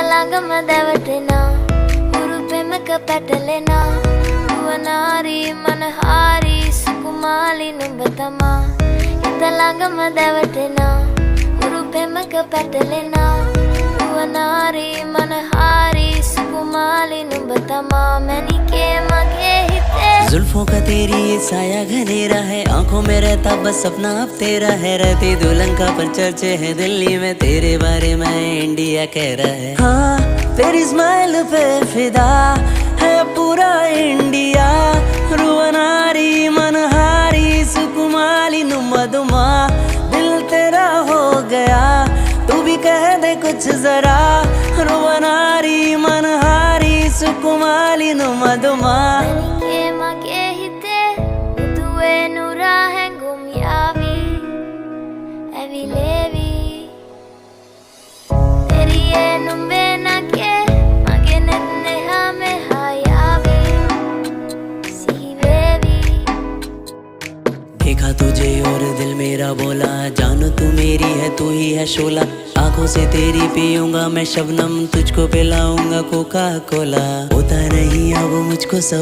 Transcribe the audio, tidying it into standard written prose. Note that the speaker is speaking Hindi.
ఇతలాంగమదవటెన ఉరుపెమక పెట్టలేన యువనారి మనహారి సుకుమాలి నుంబతమ ఇతలాంగమదవటెన ఉరుపెమక పెట్టలేన యువనారి మనహారి సుకుమాలి నుంబతమ మనికే మగే हिते जुल्फों का तेरी ये साया घनेरा है, आंखों में रहता बस सपना अब तेरा है। रहती दुल्हन का पर चर्चे है दिल्ली में, तेरे बारे में इंडिया कह रहा है। हाँ तेरी स्माइल पे फिदा है पूरा इंडिया, रुवनारी मनहारी सुकुमाली नुमदुमा, दिल तेरा हो गया तू भी कह दे कुछ जरा, रुवनारी मनहारी सुकुमाली नुमदुमा। मनिके मगे हिते तुए नुरा हैंगुम यावी एवी लेवी तेरी ये नुम्बे नके मगे नन्ने हमें हायावी सीवेवी। देखा तुझे और दिल मेरा बोला, जानो तू मेरी है तू ही है शोला, आंखों से तेरी पीऊंगा मैं शबनम, तुझको पिलाऊंगा कोका कोला, होता नहीं अब मुझको सब